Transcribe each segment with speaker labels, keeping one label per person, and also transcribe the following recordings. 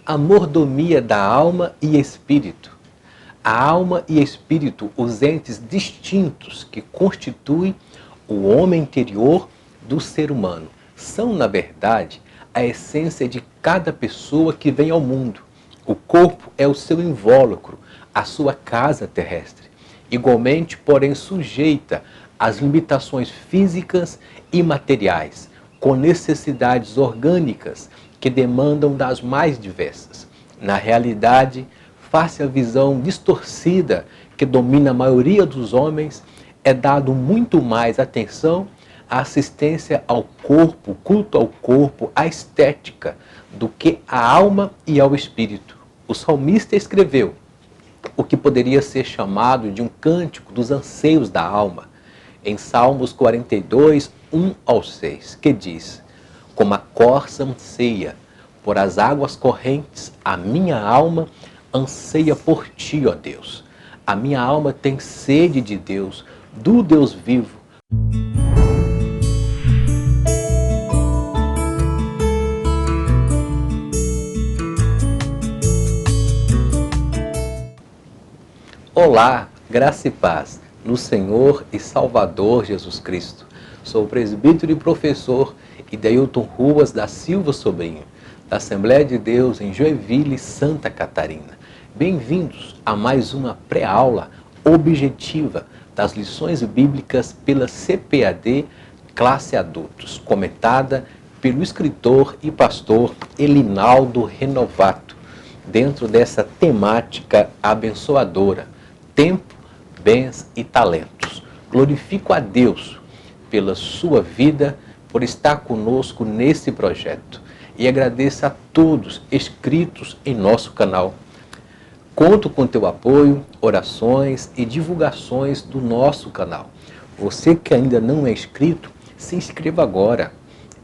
Speaker 1: A mordomia da alma e espírito. A alma e espírito, os entes distintos que constituem o homem interior do ser humano, são, na verdade, a essência de cada pessoa que vem ao mundo. O corpo é o seu invólucro, a sua casa terrestre. Igualmente, porém, sujeita às limitações físicas e materiais, com necessidades orgânicas que demandam das mais diversas. Na realidade, face à visão distorcida que domina a maioria dos homens, é dado muito mais atenção à assistência ao corpo, culto ao corpo, à estética, do que à alma e ao espírito. O salmista escreveu o que poderia ser chamado de um cântico dos anseios da alma, em Salmos 42, 1 ao 6, que diz: como a corça anseia por as águas correntes, a minha alma anseia por ti, ó Deus. A minha alma tem sede de Deus, do Deus vivo. Olá, graça e paz no Senhor e Salvador Jesus Cristo. Sou o presbítero e professor Idailton Ruas da Silva Sobrinho, da Assembleia de Deus em Joinville, Santa Catarina. Bem-vindos a mais uma pré-aula objetiva das lições bíblicas pela CPAD Classe Adultos, comentada pelo escritor e pastor Elinaldo Renovato, dentro dessa temática abençoadora: tempo, bens e talentos. Glorifico a Deus pela sua vida, por estar conosco nesse projeto. E agradeço a todos inscritos em nosso canal. Conto com teu apoio, orações e divulgações do nosso canal. Você que ainda não é inscrito, se inscreva agora.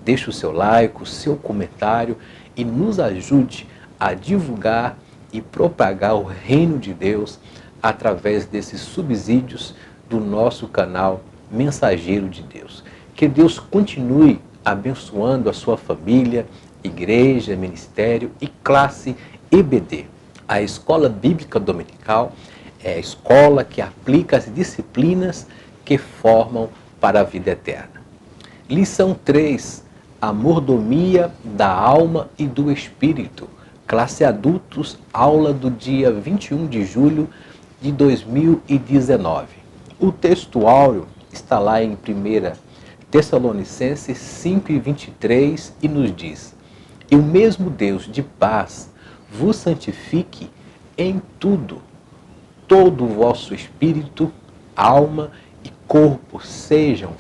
Speaker 1: Deixe o seu like, o seu comentário e nos ajude a divulgar e propagar o reino de Deus através desses subsídios do nosso canal Mensageiro de Deus. Que Deus continue abençoando a sua família, igreja, ministério e classe EBD. A Escola Bíblica Dominical é a escola que aplica as disciplinas que formam para a vida eterna. Lição 3. A mordomia da alma e do espírito. Classe Adultos, aula do dia 21 de julho de 2019. O texto áureo está lá em 1 Tessalonicenses 5:23 e nos diz: e o mesmo Deus de paz vos santifique em tudo, todo o vosso espírito, alma e corpo sejam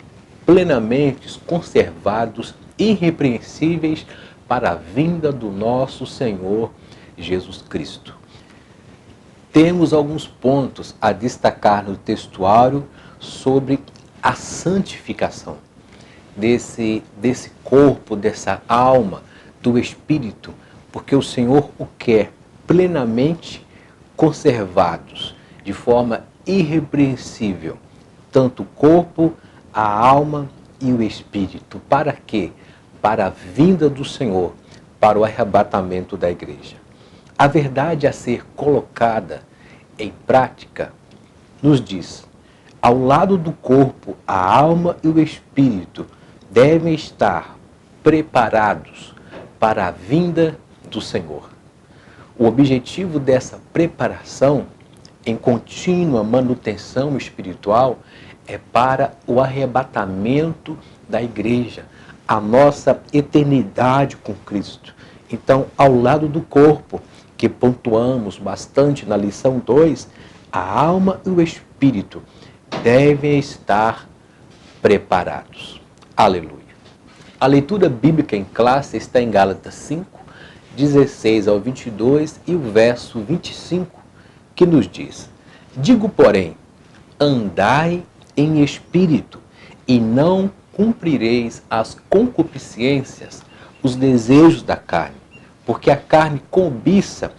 Speaker 1: plenamente conservados, irrepreensíveis para a vinda do nosso Senhor Jesus Cristo. Temos alguns pontos a destacar no textuário sobre a santificação desse corpo, dessa alma, do espírito, porque o Senhor o quer plenamente conservados, de forma irrepreensível, tanto o corpo, a alma e o espírito. Para quê? Para a vinda do Senhor, para o arrebatamento da igreja. A verdade a ser colocada em prática nos diz: ao lado do corpo, a alma e o espírito devem estar preparados para a vinda do Senhor. O objetivo dessa preparação em contínua manutenção espiritual é para o arrebatamento da igreja, a nossa eternidade com Cristo. Então, ao lado do corpo, que pontuamos bastante na lição 2, a alma e o espírito devem estar preparados. Aleluia. A leitura bíblica em classe está em Gálatas 5, 16 ao 22 e o verso 25, que nos diz: digo, porém, andai em espírito, e não cumprireis as concupiscências, os desejos da carne, porque a carne cobiça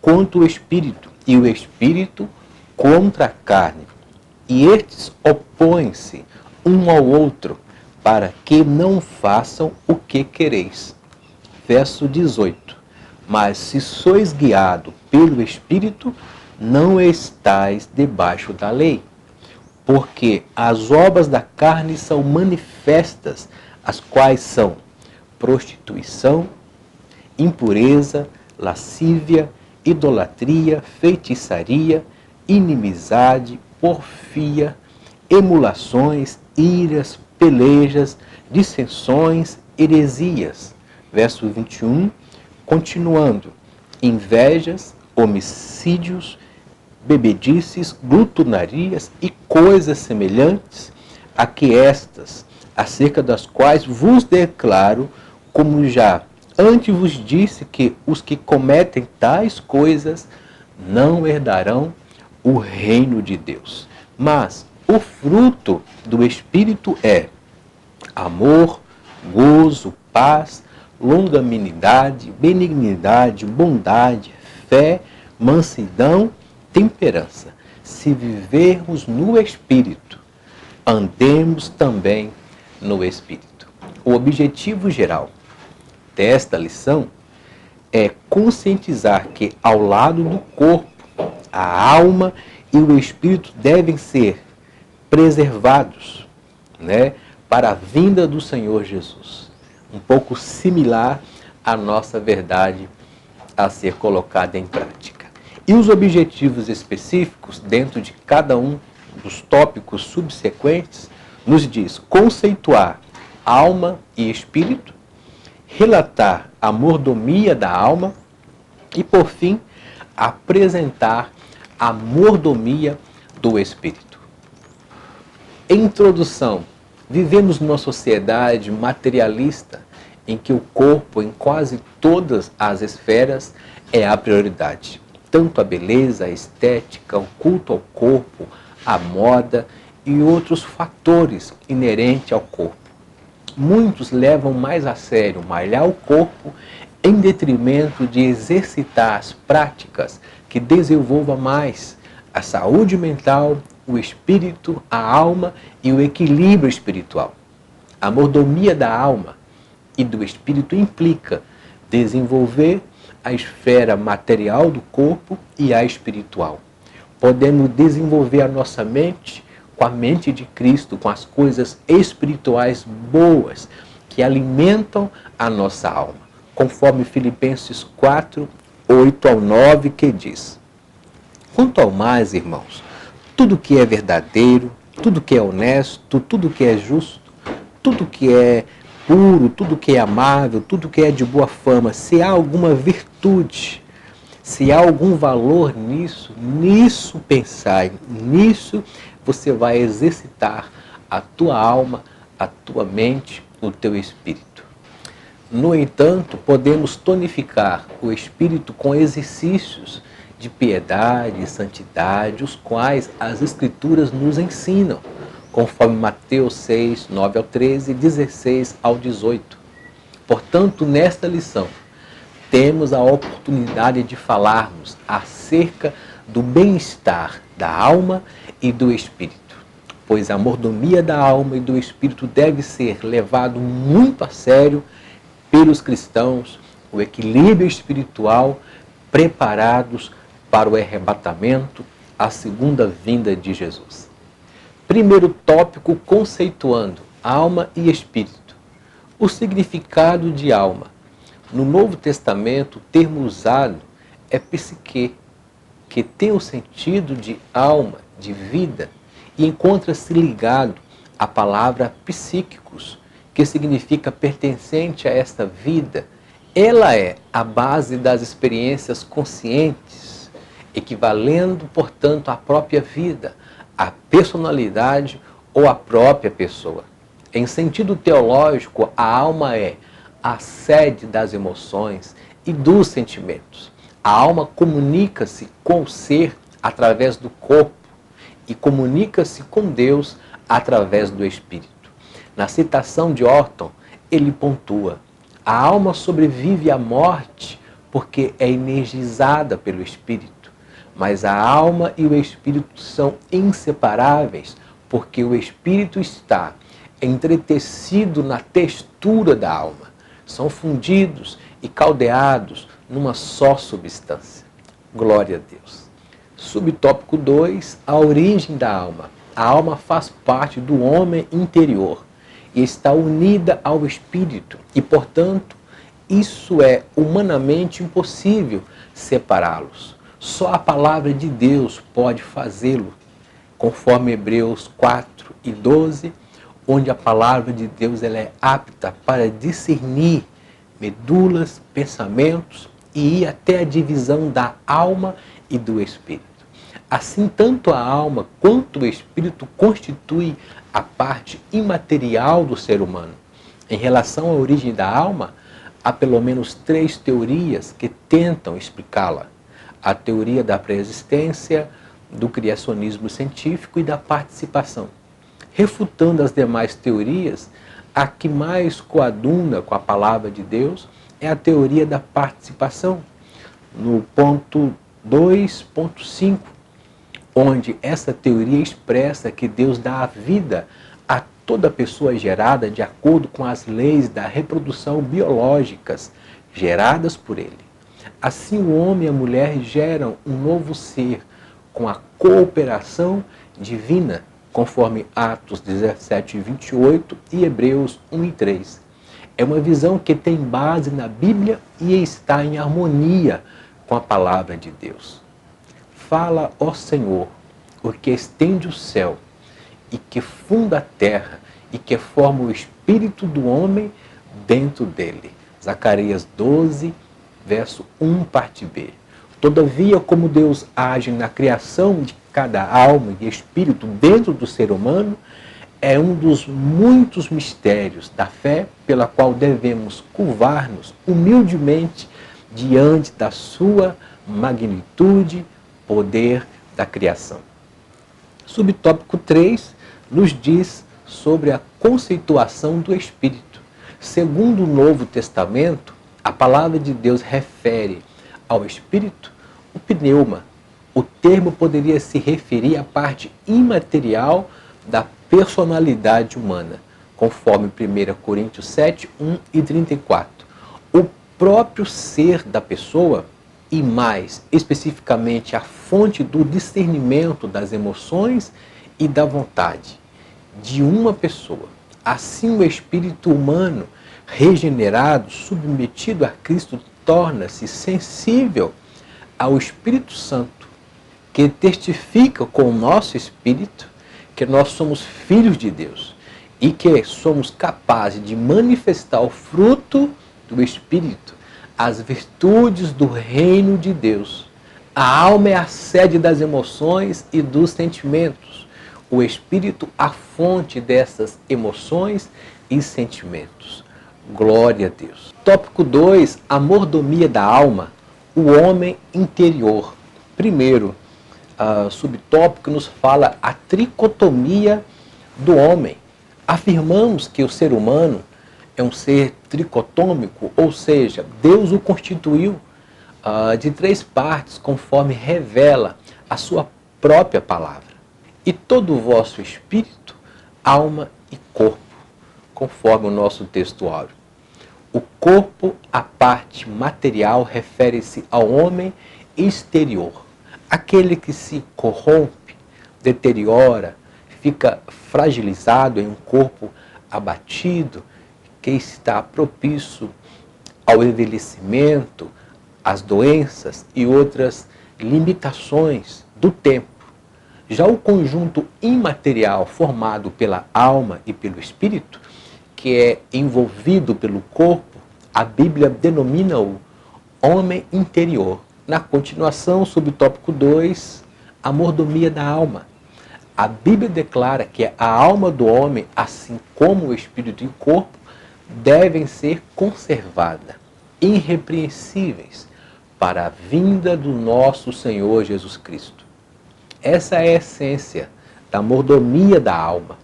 Speaker 1: contra o espírito, e o espírito contra a carne. E estes opõem-se um ao outro, para que não façam o que quereis. Verso 18. Mas se sois guiado pelo Espírito, não estais debaixo da lei. Porque as obras da carne são manifestas, as quais são prostituição, impureza, lascívia, idolatria, feitiçaria, inimizade, porfia, emulações, iras, pelejas, dissensões, heresias. Verso 21, continuando, invejas, homicídios, bebedices, glutonarias e coisas semelhantes, a que estas, acerca das quais vos declaro, como já antes vos disse, que os que cometem tais coisas não herdarão o reino de Deus. Mas o fruto do Espírito é amor, gozo, paz, longanimidade, benignidade, bondade, fé, mansidão, temperança. Se vivermos no Espírito, andemos também no Espírito. O objetivo geral desta lição é conscientizar que, ao lado do corpo, a alma e o espírito devem ser preservados, para a vinda do Senhor Jesus. Um pouco similar à nossa verdade a ser colocada em prática. E os objetivos específicos, dentro de cada um dos tópicos subsequentes, nos diz conceituar alma e espírito, relatar a mordomia da alma e, por fim, apresentar a mordomia do espírito. Em introdução, vivemos numa sociedade materialista em que o corpo, em quase todas as esferas, é a prioridade. Tanto a beleza, a estética, o culto ao corpo, a moda e outros fatores inerentes ao corpo. Muitos levam mais a sério malhar o corpo em detrimento de exercitar as práticas que desenvolvam mais a saúde mental, o espírito, a alma e o equilíbrio espiritual. A mordomia da alma e do espírito implica desenvolver a esfera material do corpo e a espiritual. Podemos desenvolver a nossa mente com a mente de Cristo, com as coisas espirituais boas que alimentam a nossa alma, conforme Filipenses 4, 8 ao 9, que diz: quanto ao mais, irmãos, tudo que é verdadeiro, tudo que é honesto, tudo que é justo, tudo que é puro, tudo que é amável, tudo que é de boa fama, se há alguma virtude, se há algum valor nisso pensai, nisso você vai exercitar a tua alma, a tua mente, o teu espírito. No entanto, podemos tonificar o espírito com exercícios de piedade e santidade, os quais as Escrituras nos ensinam, conforme Mateus 6, 9 ao 13 e 16 ao 18. Portanto, nesta lição, temos a oportunidade de falarmos acerca do bem-estar da alma e do espírito, pois a mordomia da alma e do espírito deve ser levado muito a sério pelos cristãos, o equilíbrio espiritual, preparados para o arrebatamento, a segunda vinda de Jesus. Primeiro tópico, conceituando alma e espírito. O significado de alma. No Novo Testamento, o termo usado é psique, que tem o sentido de alma, de vida, e encontra-se ligado à palavra psíquicos, que significa pertencente a esta vida. Ela é a base das experiências conscientes, equivalendo, portanto, à própria vida, à personalidade ou à própria pessoa. Em sentido teológico, a alma é a sede das emoções e dos sentimentos. A alma comunica-se com o ser através do corpo e comunica-se com Deus através do espírito. Na citação de Orton, ele pontua: a alma sobrevive à morte porque é energizada pelo espírito, mas a alma e o espírito são inseparáveis porque o espírito está entretecido na textura da alma. São fundidos e caldeados numa só substância. Glória a Deus. Subtópico 2, a origem da alma. A alma faz parte do homem interior e está unida ao espírito e, portanto, isso é humanamente impossível separá-los. Só a palavra de Deus pode fazê-lo, conforme Hebreus 4 e 12, onde a palavra de Deus ela é apta para discernir medulas, pensamentos e ir até a divisão da alma e do espírito. Assim, tanto a alma quanto o espírito constituem a parte imaterial do ser humano. Em relação à origem da alma, há pelo menos 3 teorias que tentam explicá-la. A teoria da pré-existência, do criacionismo científico e da participação. Refutando as demais teorias, a que mais coaduna com a palavra de Deus é a teoria da participação, no ponto 2.5, onde essa teoria expressa que Deus dá a vida a toda pessoa gerada de acordo com as leis da reprodução biológicas geradas por Ele. Assim, o homem e a mulher geram um novo ser com a cooperação divina, conforme Atos 17 e 28 e Hebreus 1 e 3. É uma visão que tem base na Bíblia e está em harmonia com a palavra de Deus. Fala, ó Senhor, o que estende o céu e que funda a terra e que forma o espírito do homem dentro dele. Zacarias 12, verso 1, parte B. Todavia, como Deus age na criação de cada alma e espírito dentro do ser humano, é um dos muitos mistérios da fé pela qual devemos curvar-nos humildemente diante da sua magnitude, poder da criação. Subtópico 3 nos diz sobre a conceituação do Espírito. Segundo o Novo Testamento, a palavra de Deus refere ao Espírito o pneuma. O termo poderia se referir à parte imaterial da personalidade humana, conforme 1 Coríntios 7, 1 e 34. O próprio ser da pessoa e, mais especificamente, a fonte do discernimento das emoções e da vontade de uma pessoa. Assim, o espírito humano regenerado, submetido a Cristo, torna-se sensível ao Espírito Santo, que testifica com o nosso espírito que nós somos filhos de Deus e que somos capazes de manifestar o fruto do Espírito, as virtudes do reino de Deus. A alma é a sede das emoções e dos sentimentos. O Espírito, a fonte dessas emoções e sentimentos. Glória a Deus. Tópico 2, a mordomia da alma, o homem interior. Primeiro, subtópico nos fala a tricotomia do homem. Afirmamos que o ser humano é um ser tricotômico, ou seja, Deus o constituiu de 3 partes, conforme revela a sua própria palavra. E todo o vosso espírito, alma e corpo, conforme o nosso textuário. O corpo, a parte material, refere-se ao homem exterior. Aquele que se corrompe, deteriora, fica fragilizado em um corpo abatido, que está propício ao envelhecimento, às doenças e outras limitações do tempo. Já o conjunto imaterial formado pela alma e pelo espírito, que é envolvido pelo corpo, a Bíblia denomina-o homem interior. Na continuação, subtópico 2, a mordomia da alma. A Bíblia declara que a alma do homem, assim como o espírito e o corpo, devem ser conservadas, irrepreensíveis, para a vinda do nosso Senhor Jesus Cristo. Essa é a essência da mordomia da alma.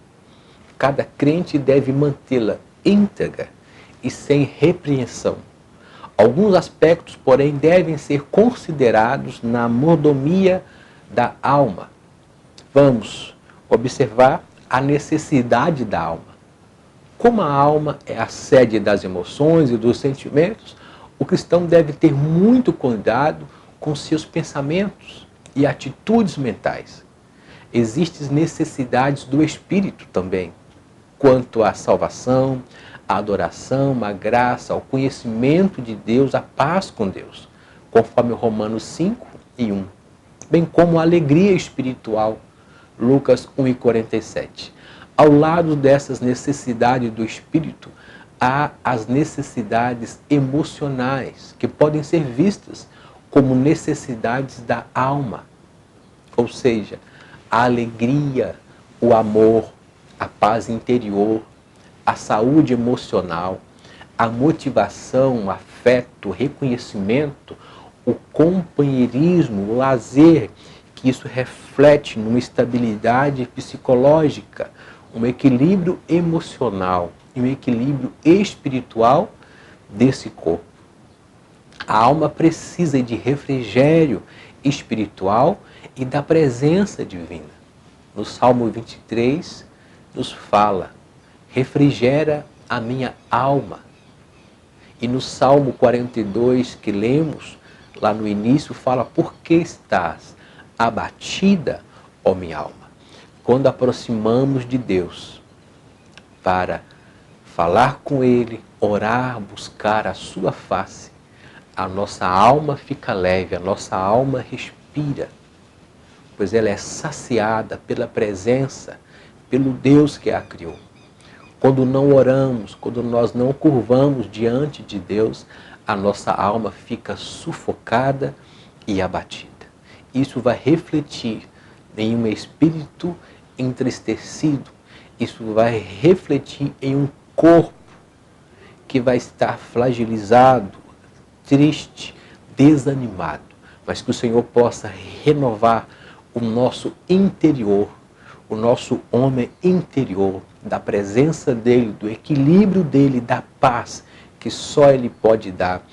Speaker 1: Cada crente deve mantê-la íntegra e sem repreensão. Alguns aspectos, porém, devem ser considerados na mordomia da alma. Vamos observar a necessidade da alma. Como a alma é a sede das emoções e dos sentimentos, o cristão deve ter muito cuidado com seus pensamentos e atitudes mentais. Existem necessidades do espírito também, quanto à salvação, à adoração, à graça, ao conhecimento de Deus, à paz com Deus, conforme Romanos 5:1, bem como a alegria espiritual, Lucas 1:47. Ao lado dessas necessidades do espírito, há as necessidades emocionais, que podem ser vistas como necessidades da alma, ou seja, a alegria, o amor, a paz interior, a saúde emocional, a motivação, o afeto, o reconhecimento, o companheirismo, o lazer, que isso reflete numa estabilidade psicológica, um equilíbrio emocional e um equilíbrio espiritual desse corpo. A alma precisa de refrigério espiritual e da presença divina. No Salmo 23, nos fala: refrigera a minha alma. E no Salmo 42, que lemos lá no início, fala: por que estás abatida, ó minha alma? Quando aproximamos de Deus para falar com Ele, orar, buscar a sua face, a nossa alma fica leve, a nossa alma respira, pois ela é saciada pela presença, pelo Deus que a criou. Quando não oramos, quando nós não curvamos diante de Deus, a nossa alma fica sufocada e abatida. Isso vai refletir em um espírito entristecido, isso vai refletir em um corpo que vai estar fragilizado, triste, desanimado, mas que o Senhor possa renovar o nosso interior, o nosso homem interior, da presença dEle, do equilíbrio dEle, da paz que só Ele pode dar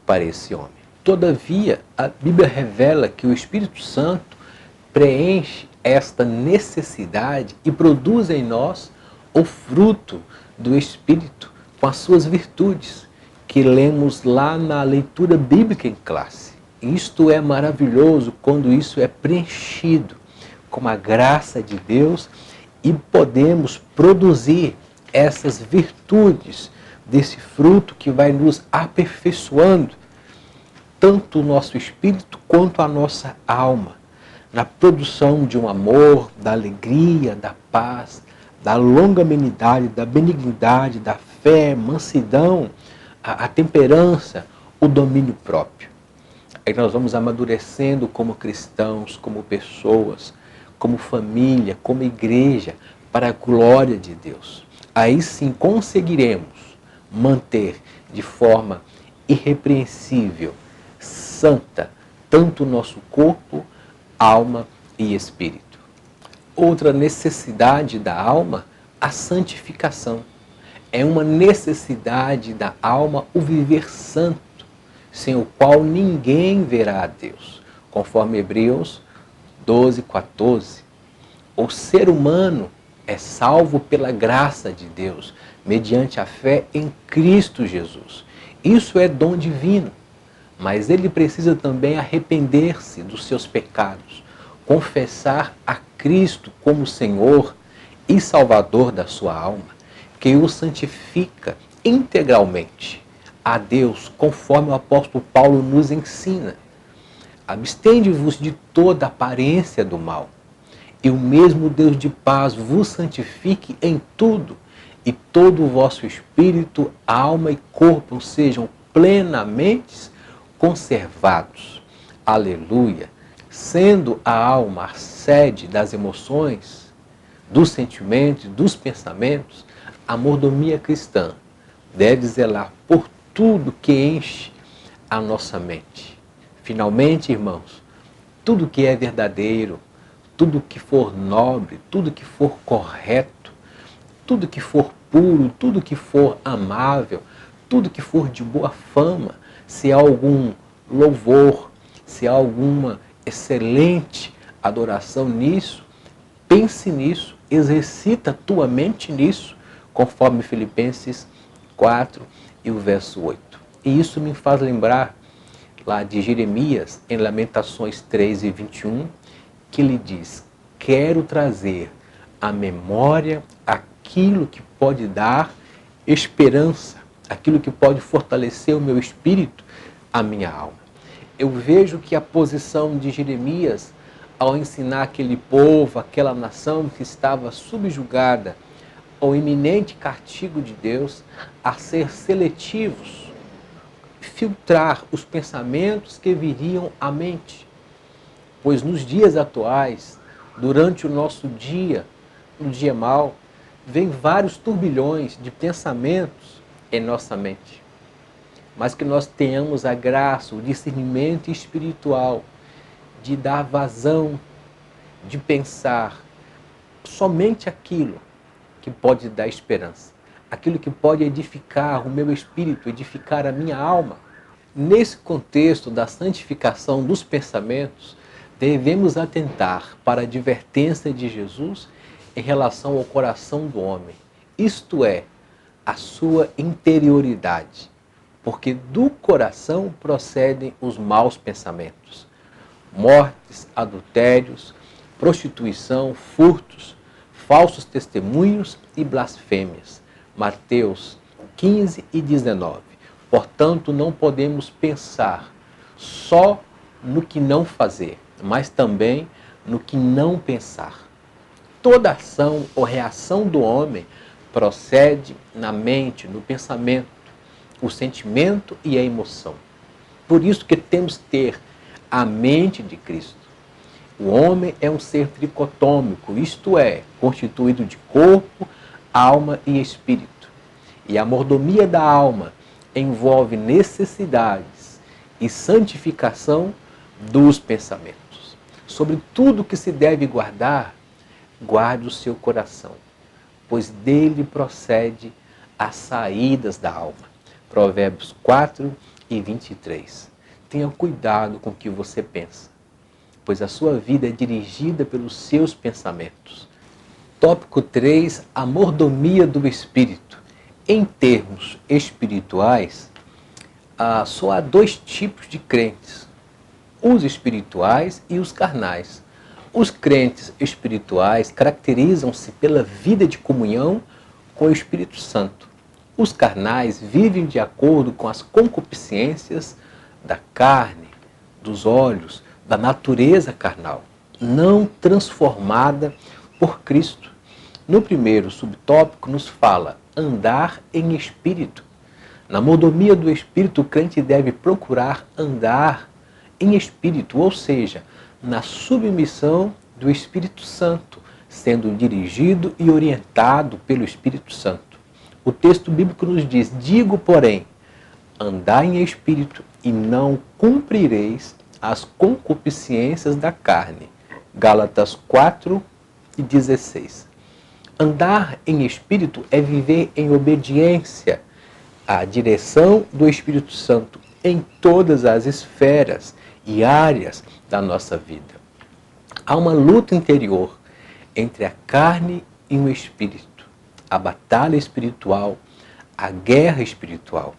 Speaker 1: para esse homem. Todavia, a Bíblia revela que o Espírito Santo preenche esta necessidade e produz em nós o fruto do Espírito com as suas virtudes, que lemos lá na leitura bíblica em classe. Isto é maravilhoso quando isso é preenchido com a graça de Deus e podemos produzir essas virtudes desse fruto que vai nos aperfeiçoando, tanto o nosso espírito quanto a nossa alma, na produção de um amor, da alegria, da paz, da longanimidade, da benignidade, da fé, mansidão, a temperança, o domínio próprio. Aí nós vamos amadurecendo como cristãos, como pessoas, como família, como igreja, para a glória de Deus. Aí sim conseguiremos manter de forma irrepreensível, santa, tanto o nosso corpo, alma e espírito. Outra necessidade da alma, a santificação. É uma necessidade da alma o viver santo, sem o qual ninguém verá a Deus, conforme Hebreus 12:14. O ser humano é salvo pela graça de Deus, mediante a fé em Cristo Jesus. Isso é dom divino, mas ele precisa também arrepender-se dos seus pecados, confessar a Cristo como Senhor e Salvador da sua alma, que o santifica integralmente a Deus, conforme o apóstolo Paulo nos ensina. Abstende-vos de toda aparência do mal, e o mesmo Deus de paz vos santifique em tudo, e todo o vosso espírito, alma e corpo sejam plenamente conservados. Aleluia! Sendo a alma a sede das emoções, dos sentimentos, dos pensamentos, a mordomia cristã deve zelar por tudo que enche a nossa mente. Finalmente, irmãos, tudo que é verdadeiro, tudo que for nobre, tudo que for correto, tudo que for puro, tudo que for amável, tudo que for de boa fama, se há algum louvor, se há alguma excelente adoração nisso, pense nisso, exercita a tua mente nisso, conforme Filipenses 4 e o verso 8. E isso me faz lembrar lá de Jeremias, em Lamentações 3:21, que ele diz: quero trazer à memória aquilo que pode dar esperança, aquilo que pode fortalecer o meu espírito, a minha alma. Eu vejo que a posição de Jeremias, ao ensinar aquele povo, aquela nação que estava subjugada ao iminente castigo de Deus, a ser seletivos, filtrar os pensamentos que viriam à mente. Pois nos dias atuais, durante o nosso dia, no dia mau, vem vários turbilhões de pensamentos em nossa mente. Mas que nós tenhamos a graça, o discernimento espiritual de dar vazão, de pensar somente aquilo que pode dar esperança, aquilo que pode edificar o meu espírito, edificar a minha alma. Nesse contexto da santificação dos pensamentos, devemos atentar para a advertência de Jesus em relação ao coração do homem, isto é, a sua interioridade, porque do coração procedem os maus pensamentos, mortes, adultérios, prostituição, furtos, falsos testemunhos e blasfêmias. Mateus 15:19. Portanto, não podemos pensar só no que não fazer, mas também no que não pensar. Toda ação ou reação do homem procede na mente, no pensamento, o sentimento e a emoção. Por isso que temos que ter a mente de Cristo. O homem é um ser tricotômico, isto é, constituído de corpo, alma e espírito. E a mordomia da alma envolve necessidades e santificação dos pensamentos. Sobre tudo que se deve guardar, guarde o seu coração, pois dele procede as saídas da alma. Provérbios 4:23. Tenha cuidado com o que você pensa, pois a sua vida é dirigida pelos seus pensamentos. Tópico 3, a mordomia do espírito. Em termos espirituais, só há dois tipos de crentes, os espirituais e os carnais. Os crentes espirituais caracterizam-se pela vida de comunhão com o Espírito Santo. Os carnais vivem de acordo com as concupiscências da carne, dos olhos, da natureza carnal, não transformada por Cristo. No primeiro subtópico nos fala andar em espírito. Na mordomia do espírito, o crente deve procurar andar em espírito, ou seja, na submissão do Espírito Santo, sendo dirigido e orientado pelo Espírito Santo. O texto bíblico nos diz: digo, porém, andai em espírito e não cumprireis as concupiscências da carne. Gálatas 4:16. Andar em espírito é viver em obediência à direção do Espírito Santo em todas as esferas e áreas da nossa vida. Há uma luta interior entre a carne e o espírito, a batalha espiritual, a guerra espiritual.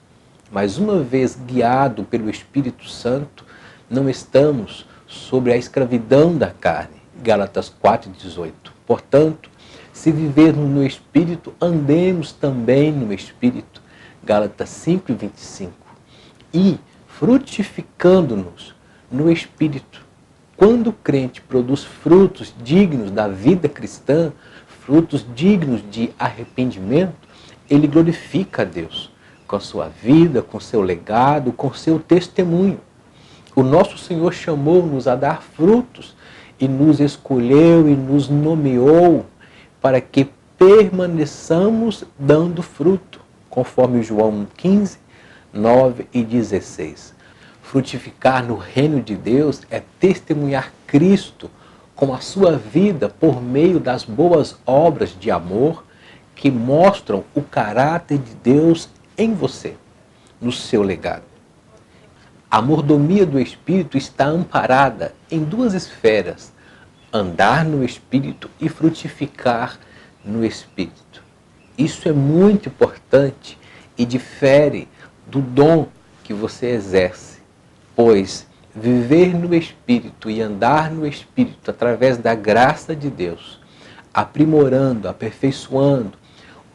Speaker 1: Mas uma vez guiado pelo Espírito Santo, não estamos sobre a escravidão da carne. Gálatas 4:18. Portanto, se vivermos no Espírito, andemos também no Espírito. Gálatas 5:25. E frutificando-nos no Espírito. Quando o crente produz frutos dignos da vida cristã, frutos dignos de arrependimento, ele glorifica a Deus com a sua vida, com seu legado, com seu testemunho. O nosso Senhor chamou-nos a dar frutos e nos escolheu e nos nomeou para que permaneçamos dando fruto, conforme João 15:9-16. Frutificar no reino de Deus é testemunhar Cristo com a sua vida por meio das boas obras de amor que mostram o caráter de Deus em você, no seu legado. A mordomia do Espírito está amparada em duas esferas: andar no Espírito e frutificar no Espírito. Isso é muito importante e difere do dom que você exerce, pois viver no Espírito e andar no Espírito através da graça de Deus, aprimorando, aperfeiçoando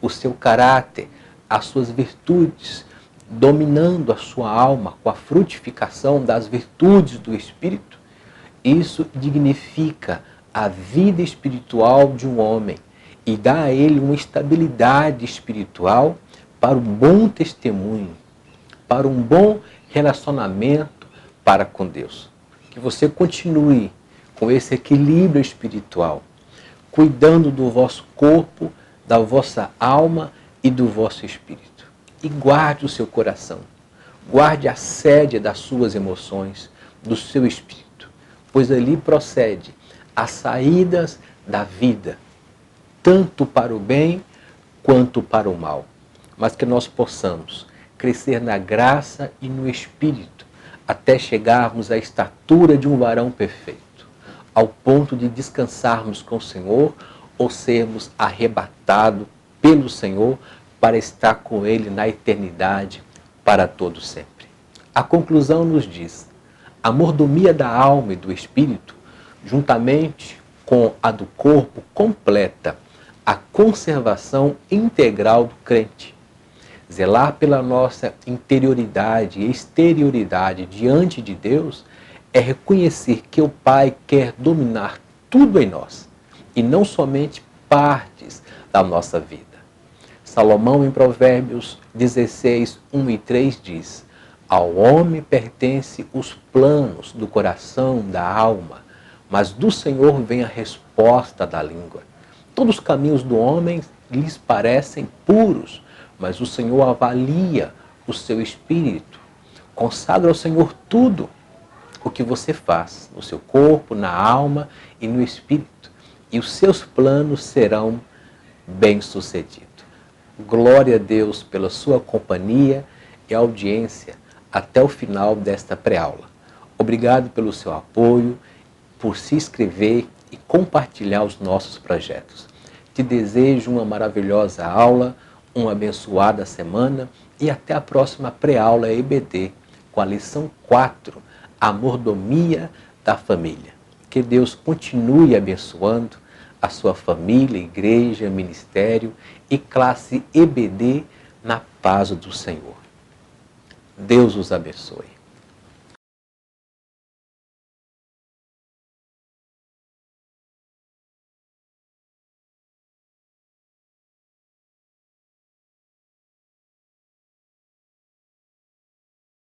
Speaker 1: o seu caráter, as suas virtudes, dominando a sua alma com a frutificação das virtudes do Espírito, isso dignifica a vida espiritual de um homem e dá a ele uma estabilidade espiritual para um bom testemunho, para um bom relacionamento para com Deus. Que você continue com esse equilíbrio espiritual, cuidando do vosso corpo, da vossa alma e do vosso espírito. E guarde o seu coração, guarde a sede das suas emoções, do seu espírito, pois ali procede as saídas da vida, tanto para o bem quanto para o mal. Mas que nós possamos crescer na graça e no espírito, até chegarmos à estatura de um varão perfeito, ao ponto de descansarmos com o Senhor ou sermos arrebatados pelo Senhor para estar com Ele na eternidade para todo sempre. A conclusão nos diz: a mordomia da alma e do espírito, juntamente com a do corpo, completa a conservação integral do crente. Zelar pela nossa interioridade e exterioridade diante de Deus é reconhecer que o Pai quer dominar tudo em nós e não somente partes da nossa vida. Salomão, em Provérbios 16, 1 e 3, diz: ao homem pertence os planos do coração, da alma, mas do Senhor vem a resposta da língua. Todos os caminhos do homem lhes parecem puros, mas o Senhor avalia o seu espírito. Consagra ao Senhor tudo o que você faz, no seu corpo, na alma e no espírito, e os seus planos serão bem-sucedidos. Glória a Deus pela sua companhia e audiência até o final desta pré-aula. Obrigado pelo seu apoio, por se inscrever e compartilhar os nossos projetos. Te desejo uma maravilhosa aula, uma abençoada semana e até a próxima pré-aula EBD com a lição 4, a mordomia da família. Que Deus continue abençoando a sua família, igreja, ministério e classe EBD na paz do Senhor. Deus os abençoe.